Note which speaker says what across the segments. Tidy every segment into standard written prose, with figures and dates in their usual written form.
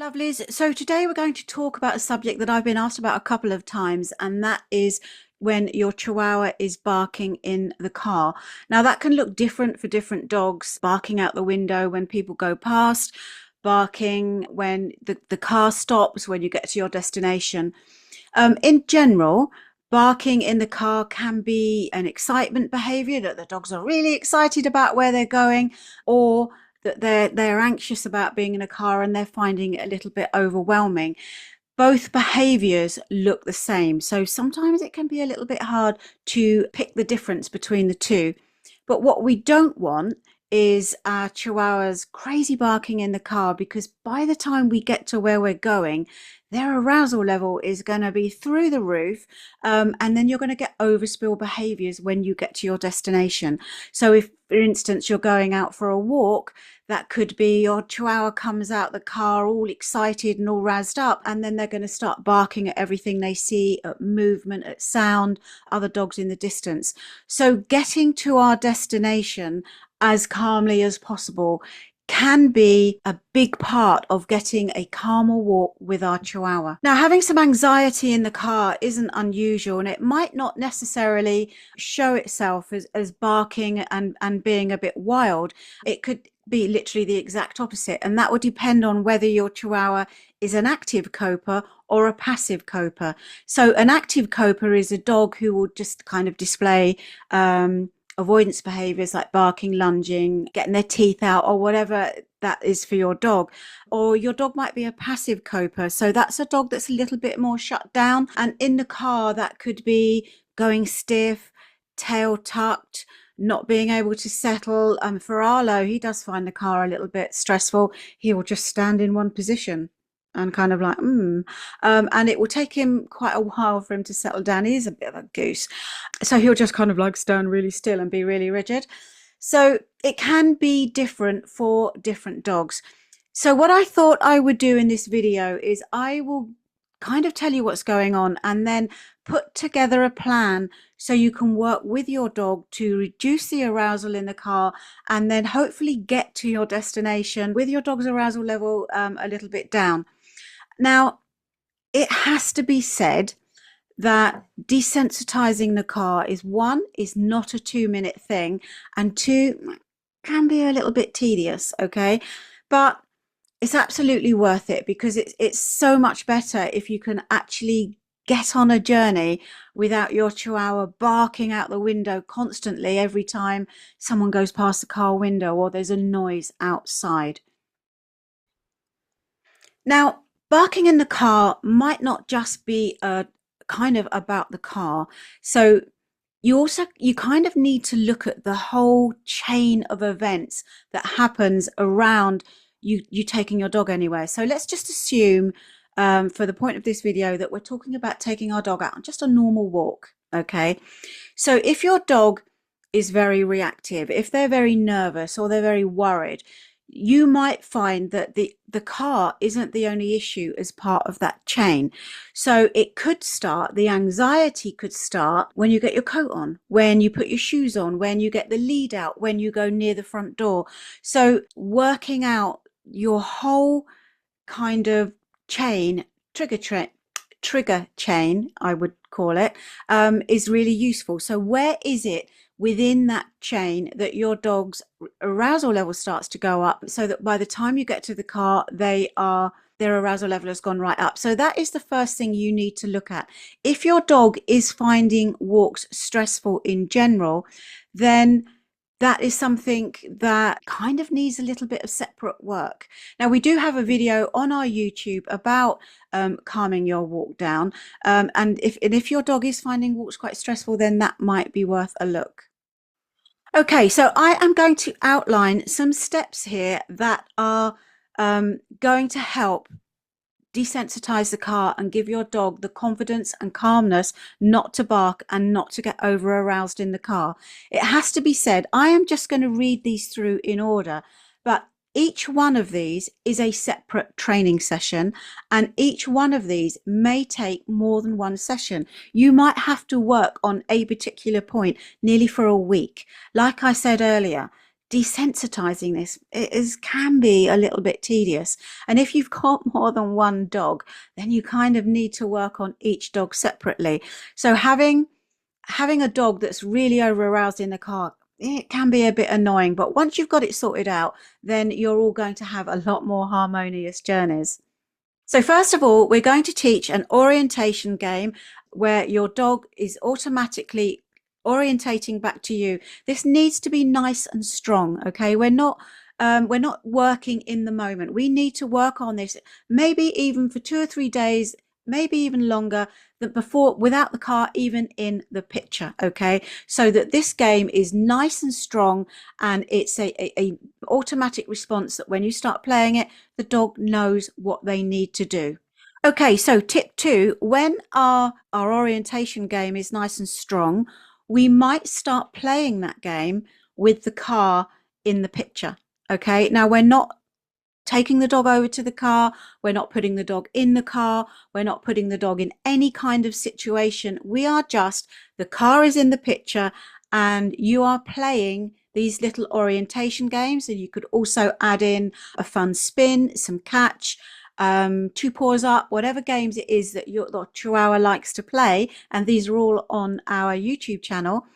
Speaker 1: Lovelies. So today we're going to talk about a subject that I've been asked about a couple of times, and that is when your Chihuahua is barking in the car. Now that can look different for different dogs, barking out the window when people go past, barking when the car stops, when you get to your destination. In general, barking in the car can be an excitement behavior, that the dogs are really excited about where they're going, or that they're anxious about being in a car and they're finding it a little bit overwhelming. Both behaviors look the same, so sometimes it can be a little bit hard to pick the difference between the two. But what we don't want is our Chihuahuas crazy barking in the car, because by the time we get to where we're going, their arousal level is going to be through the roof, and then you're going to get overspill behaviors when you get to your destination. So if, for instance, you're going out for a walk, that could be your Chihuahua comes out the car all excited and all razzed up, and then they're going to start barking at everything they see, at movement, at sound, other dogs in the distance. So getting to our destination as calmly as possible can be a big part of getting a calmer walk with our Chihuahua. Now, having some anxiety in the car isn't unusual, and it might not necessarily show itself as barking and being a bit wild. It could be literally the exact opposite, and that would depend on whether your Chihuahua is an active coper or a passive coper. So an active coper is a dog who will just kind of display avoidance behaviors like barking, lunging, getting their teeth out, or whatever that is for your dog. Or your dog might be a passive coper, so that's a dog that's a little bit more shut down, and in the car that could be going stiff, tail tucked, not being able to settle. For Arlo, he does find the car a little bit stressful. He will just stand in one position and kind of like, and it will take him quite a while for him to settle down. He is a bit of a goose. So he'll just kind of like stand really still and be really rigid. So it can be different for different dogs. So what I thought I would do in this video is I will kind of tell you what's going on and then put together a plan so you can work with your dog to reduce the arousal in the car, and then hopefully get to your destination with your dog's arousal level a little bit down. Now, it has to be said that desensitizing the car is not a 2-minute thing, and two, can be a little bit tedious, okay? But it's absolutely worth it, because it's so much better if you can actually get on a journey without your Chihuahua barking out the window constantly every time someone goes past the car window or there's a noise outside. Now, barking in the car might not just be kind of about the car. So you kind of need to look at the whole chain of events that happens around you taking your dog anywhere. So let's just assume, for the point of this video, that we're talking about taking our dog out on just a normal walk. Okay, so if your dog is very reactive, if they're very nervous or they're very worried, you might find that the car isn't the only issue as part of that chain. So it could start, the anxiety could start when you get your coat on, when you put your shoes on, when you get the lead out, when you go near the front door. So working out your whole kind of chain, trigger chain, I would call it, is really useful. So where is it within that chain that your dog's arousal level starts to go up, so that by the time you get to the car, their arousal level has gone right up? So that is the first thing you need to look at. If your dog is finding walks stressful in general, then that is something that kind of needs a little bit of separate work. Now, we do have a video on our YouTube about calming your walk down, and if your dog is finding walks quite stressful, then that might be worth a look. Okay, so I am going to outline some steps here that are going to help desensitize the car and give your dog the confidence and calmness not to bark and not to get over aroused in the car. It has to be said, I am just going to read these through in order, but each one of these is a separate training session, and each one of these may take more than one session. You might have to work on a particular point nearly for a week. Like I said earlier, desensitizing this can be a little bit tedious. And if you've got more than one dog, then you kind of need to work on each dog separately. So having a dog that's really over aroused in the car, it can be a bit annoying, but once you've got it sorted out, then you're all going to have a lot more harmonious journeys. So first of all, we're going to teach an orientation game where your dog is automatically orientating back to you. This needs to be nice and strong. Okay, we're not working in the moment. We need to work on this maybe even for 2 or 3 days, maybe even longer, that before, without the car even in the picture. Okay, so that this game is nice and strong, and it's a automatic response that when you start playing it, the dog knows what they need to do. Okay, so tip two, when our orientation game is nice and strong, we might start playing that game with the car in the picture. Okay, now we're not taking the dog over to the car, we're not putting the dog in the car, we're not putting the dog in any kind of situation. We are just, the car is in the picture and you are playing these little orientation games. And you could also add in a fun spin, some catch, two paws up, whatever games it is that your Chihuahua likes to play. And these are all on our YouTube channel.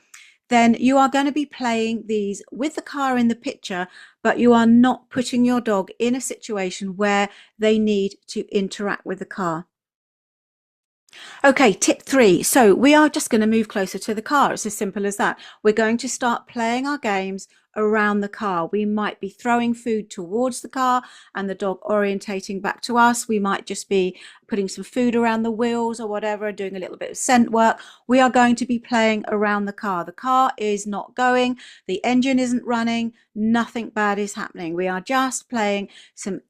Speaker 1: Then you are going to be playing these with the car in the picture, but you are not putting your dog in a situation where they need to interact with the car. Okay, tip three. So we are just going to move closer to the car. It's as simple as that. We're going to start playing our games around the car. We might be throwing food towards the car and the dog orientating back to us. We might just be putting some food around the wheels or whatever, doing a little bit of scent work. We are going to be playing around the car. The car is not going, the engine isn't running, nothing bad is happening. We are just playing some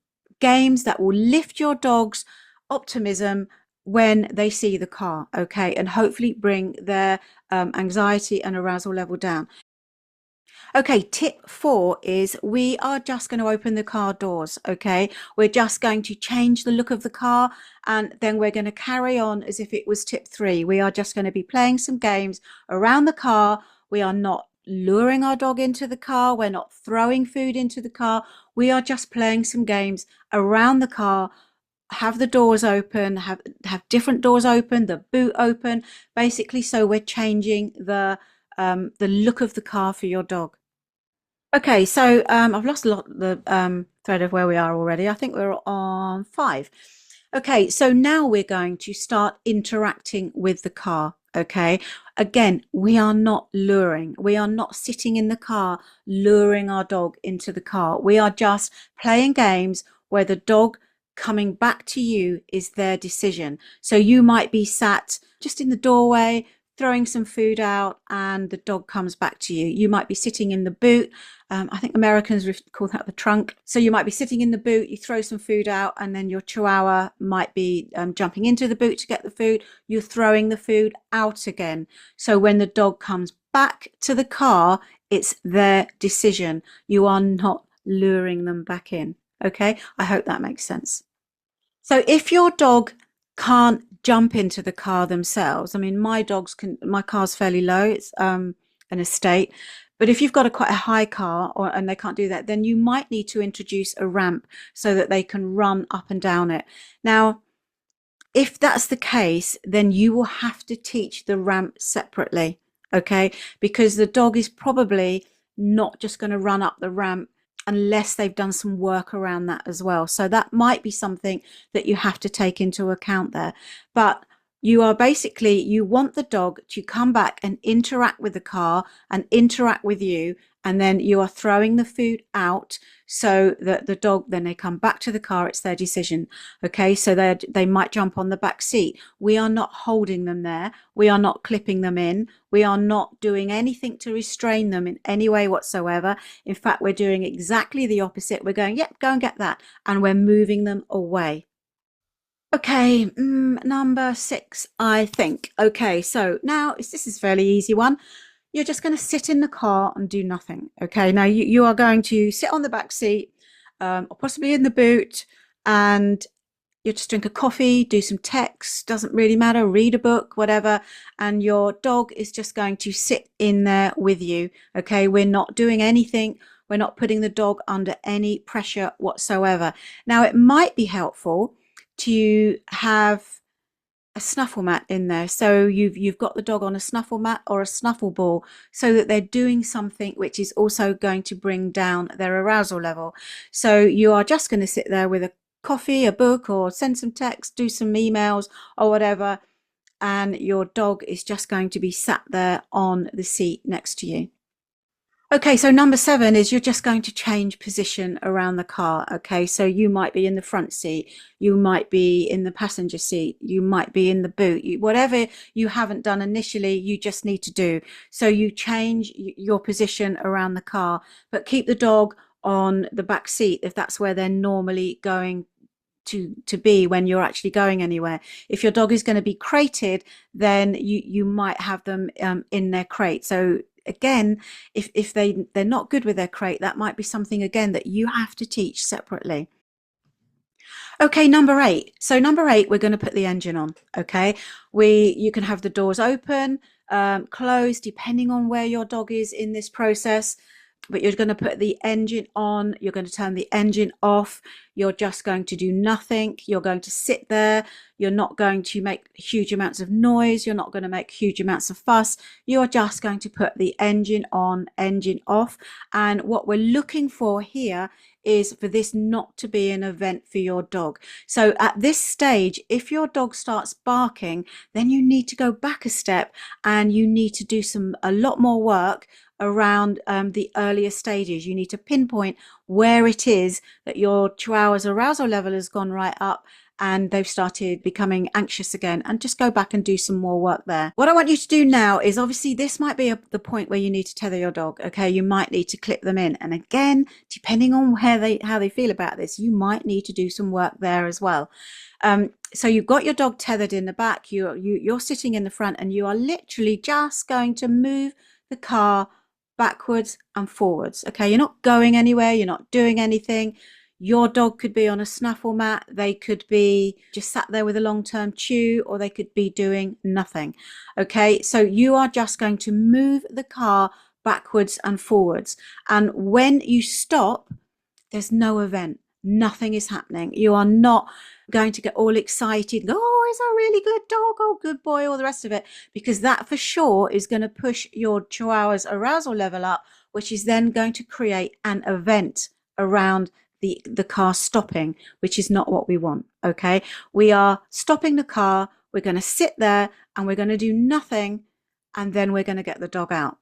Speaker 1: games that will lift your dog's optimism when they see the car, okay, and hopefully bring their anxiety and arousal level down. Okay, tip four is we are just going to open the car doors, okay? We're just going to change the look of the car, and then we're going to carry on as if it was tip three. We are just going to be playing some games around the car. We are not luring our dog into the car. We're not throwing food into the car. We are just playing some games around the car. Have the doors open, have different doors open, the boot open, basically, so we're changing the look of the car for your dog. Okay, so I've lost a lot the thread of where we are already. I think we're on 5. Okay, so now we're going to start interacting with the car. Okay, again, we are not luring. We are not sitting in the car luring our dog into the car. We are just playing games where the dog coming back to you is their decision. So you might be sat just in the doorway throwing some food out and the dog comes back to you. You might be sitting in the boot. I think Americans call that the trunk. So you might be sitting in the boot, you throw some food out, and then your Chihuahua might be jumping into the boot to get the food. You're throwing the food out again. So when the dog comes back to the car, it's their decision. You are not luring them back in. Okay, I hope that makes sense. So if your dog can't jump into the car themselves, I mean, my car's fairly low, it's an estate, but if you've got quite a high car and they can't do that, then you might need to introduce a ramp so that they can run up and down it. Now, if that's the case, then you will have to teach the ramp separately, okay? Because the dog is probably not just going to run up the ramp unless they've done some work around that as well. So that might be something that you have to take into account there. But you want the dog to come back and interact with the car and interact with you, and then you are throwing the food out so that the dog, then they come back to the car, it's their decision. Okay, so they might jump on the back seat. We are not holding them there. We are not clipping them in. We are not doing anything to restrain them in any way whatsoever. In fact, we're doing exactly the opposite. We're going, yep, go and get that. And we're moving them away. Okay, number 6, I think. Okay, so now this is a fairly easy one. You're just going to sit in the car and do nothing. Okay, now you are going to sit on the back seat or possibly in the boot, and you just drink a coffee, do some text, doesn't really matter, read a book, whatever, and your dog is just going to sit in there with you. Okay, we're not doing anything. We're not putting the dog under any pressure whatsoever. Now, it might be helpful to have a snuffle mat in there. So you've got the dog on a snuffle mat or a snuffle ball so that they're doing something which is also going to bring down their arousal level. So you are just going to sit there with a coffee, a book, or send some text, do some emails or whatever, and your dog is just going to be sat there on the seat next to you. Okay, so number 7 is you're just going to change position around the car. Okay, so you might be in the front seat, you might be in the passenger seat, you might be in the boot, whatever you haven't done initially, you just need to do. So you change your position around the car, but keep the dog on the back seat if that's where they're normally going to be when you're actually going anywhere. If your dog is going to be crated, then you might have them in their crate. So again, if they're not good with their crate, that might be something again that you have to teach separately. Okay, number 8. So number 8, we're going to put the engine on. Okay, you can have the doors open, closed, depending on where your dog is in this process. But you're going to put the engine on, you're going to turn the engine off, you're just going to do nothing, you're going to sit there, you're not going to make huge amounts of noise, you're not going to make huge amounts of fuss, you're just going to put the engine on, engine off. And what we're looking for here is for this not to be an event for your dog. So at this stage, if your dog starts barking, then you need to go back a step and you need to do a lot more work around the earlier stages. You need to pinpoint where it is that your Chihuahua's arousal level has gone right up and they've started becoming anxious again, and just go back and do some more work there. What I want you to do now is, obviously this might be the point where you need to tether your dog. Okay, you might need to clip them in, and again, depending on how they feel about this, you might need to do some work there as well. So you've got your dog tethered in the back, you're sitting in the front, and you are literally just going to move the car backwards and forwards. Okay, you're not going anywhere, you're not doing anything. Your dog could be on a snuffle mat, they could be just sat there with a long-term chew, or they could be doing nothing. Okay, so you are just going to move the car backwards and forwards, and when you stop, there's no event, nothing is happening. You are not going to get all excited, oh, it's a really good dog, oh, good boy, all the rest of it, because that for sure is going to push your Chihuahua's arousal level up, which is then going to create an event around the car stopping, which is not what we want. Okay, we are stopping the car, we're going to sit there and we're going to do nothing, and then we're going to get the dog out.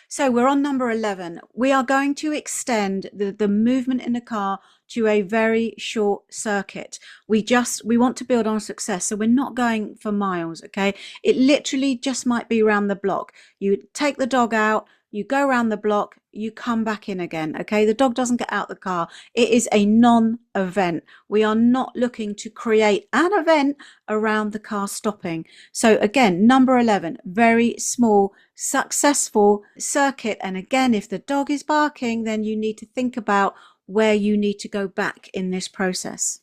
Speaker 1: So we're on number 11. We are going to extend the movement in the car to a very short circuit. We want to build on success. So we're not going for miles, okay? It literally just might be around the block. You take the dog out, you go around the block, you come back in again, okay? The dog doesn't get out the car. It is a non-event. We are not looking to create an event around the car stopping. So again, number 11, very small, successful circuit. And again, if the dog is barking, then you need to think about where you need to go back in this process.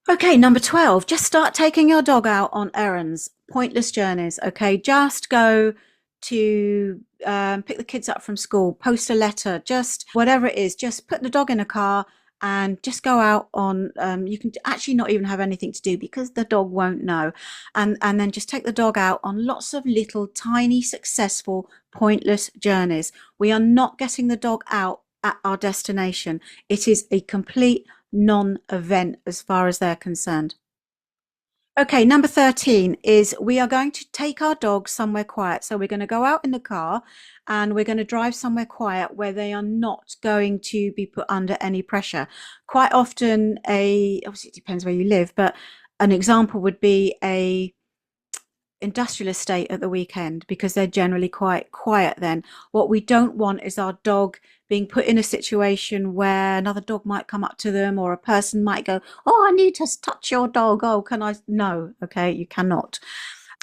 Speaker 1: Okay, number 12, just start taking your dog out on errands, pointless journeys. Okay, just go to pick the kids up from school, post a letter, just whatever it is, just put the dog in a car and just go out on, you can actually not even have anything to do because the dog won't know. And then just take the dog out on lots of little tiny successful pointless journeys. We are not getting the dog out at our destination. It is a complete non-event as far as they're concerned. Okay, number 13 is we are going to take our dog somewhere quiet. So we're going to go out in the car and we're going to drive somewhere quiet where they are not going to be put under any pressure. Quite often, obviously it depends where you live, but an example would be a industrial estate at the weekend, because they're generally quite quiet then. What we don't want is our dog being put in a situation where another dog might come up to them, or a person might go, oh, I need to touch your dog, oh, can I? No, okay, you cannot.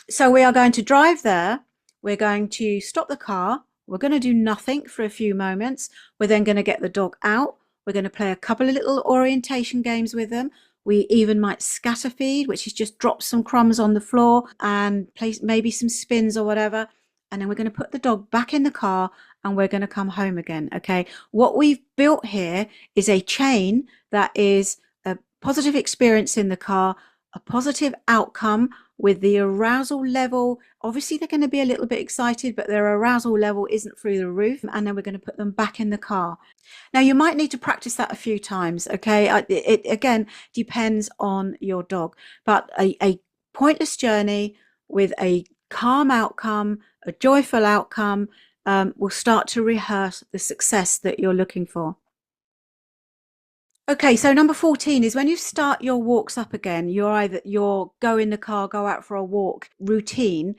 Speaker 1: So we are going to drive there, we're going to stop the car, we're going to do nothing for a few moments, we're then going to get the dog out, we're going to play a couple of little orientation games with them. We even might scatter feed, which is just drop some crumbs on the floor and place maybe some spins or whatever. and then we're going to put the dog back in the car and we're going to come home again. Okay. What we've built here is a chain that is a positive experience in the car, a positive outcome with the arousal level. Obviously, they're going to be a little bit excited, but their arousal level isn't through the roof. And then we're going to put them back in the car. Now, you might need to practice that a few times. Okay. It again depends on your dog, but a pointless journey with a calm outcome, a joyful outcome, will start to rehearse the success that you're looking for. Okay, so number 14 is when you start your walks up again, you're go in the car, go out for a walk routine.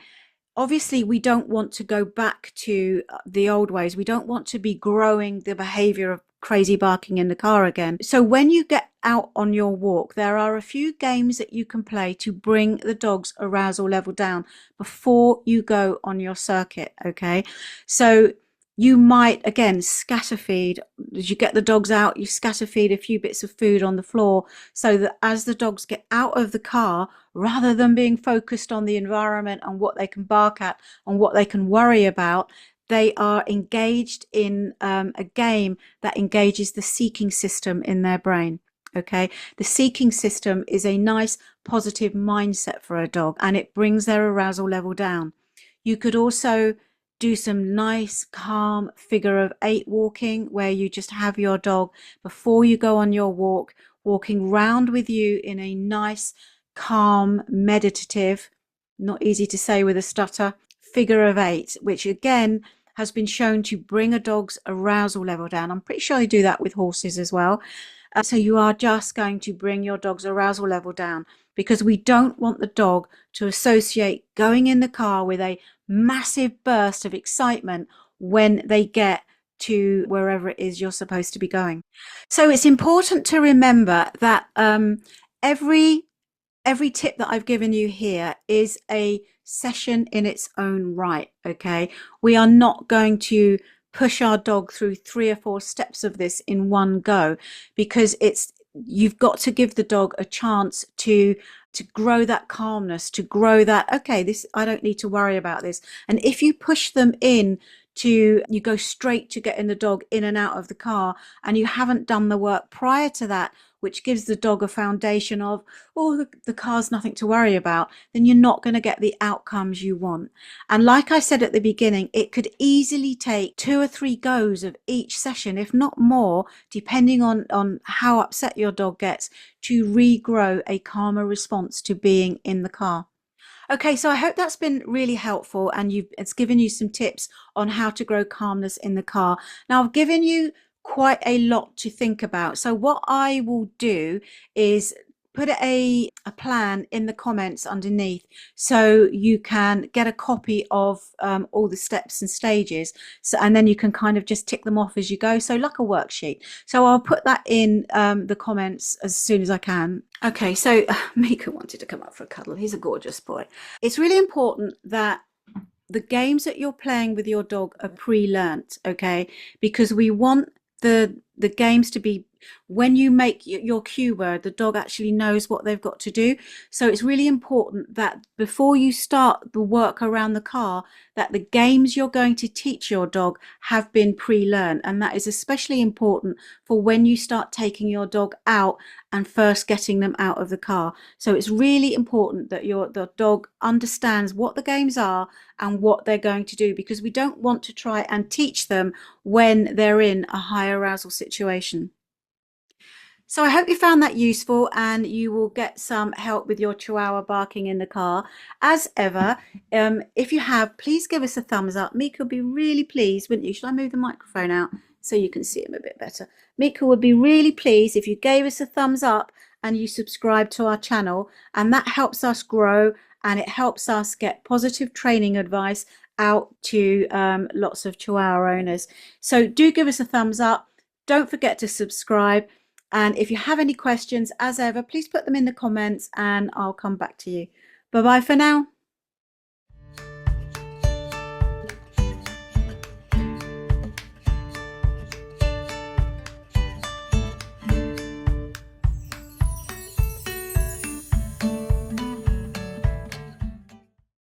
Speaker 1: Obviously, we don't want to go back to the old ways. We don't want to be growing the behavior of crazy barking in the car again. So when you get out on your walk, there are a few games that you can play to bring the dog's arousal level down before you go on your circuit. Okay, so you might again scatter feed. As you get the dogs out, you scatter feed a few bits of food on the floor so that as the dogs get out of the car, rather than being focused on the environment and what they can bark at and what they can worry about, they are engaged in a game that engages the seeking system in their brain. Okay, the seeking system is a nice positive mindset for a dog, and it brings their arousal level down. You could also do some nice calm figure of 8 walking, where you just have your dog before you go on your walk walking round with you in a nice calm meditative, not easy to say with a stutter, figure of 8, which again has been shown to bring a dog's arousal level down. I'm pretty sure you do that with horses as well. So you are just going to bring your dog's arousal level down, because we don't want the dog to associate going in the car with a massive burst of excitement when they get to wherever it is you're supposed to be going. So it's important to remember that every tip that I've given you here is a session in its own right. Okay, we are not going to push our dog through 3 or 4 steps of this in one go, because you've got to give the dog a chance to grow that calmness, to grow that, okay, this, I don't need to worry about this. And if you push them in you go straight to getting the dog in and out of the car, and you haven't done the work prior to that, which gives the dog a foundation of, oh, the car's nothing to worry about, then you're not going to get the outcomes you want. And like I said at the beginning, it could easily take 2 or 3 goes of each session, if not more, depending on how upset your dog gets, to regrow a calmer response to being in the car. Okay, so I hope that's been really helpful, and it's given you some tips on how to grow calmness in the car. Now, I've given you quite a lot to think about. So what I will do is put a plan in the comments underneath, so you can get a copy of all the steps and stages, and then you can kind of just tick them off as you go, so like a worksheet. So I'll put that in the comments as soon as I can. Okay, so Mika wanted to come up for a cuddle. He's a gorgeous boy. It's really important that the games that you're playing with your dog are pre-learnt, okay, because we want the games to be, when you make your cue word, the dog actually knows what they've got to do. So it's really important that before you start the work around the car, that the games you're going to teach your dog have been pre-learned. And that is especially important for when you start taking your dog out and first getting them out of the car. So it's really important that the dog understands what the games are and what they're going to do, because we don't want to try and teach them when they're in a high arousal situation. So I hope you found that useful, and you will get some help with your Chihuahua barking in the car. As ever, if you have, please give us a thumbs up. Mika would be really pleased, wouldn't you? Should I move the microphone out so you can see him a bit better? Mika would be really pleased if you gave us a thumbs up and you subscribe to our channel, and that helps us grow, and it helps us get positive training advice out to lots of Chihuahua owners. So do give us a thumbs up. Don't forget to subscribe. And if you have any questions, as ever, please put them in the comments and I'll come back to you. Bye-bye for now.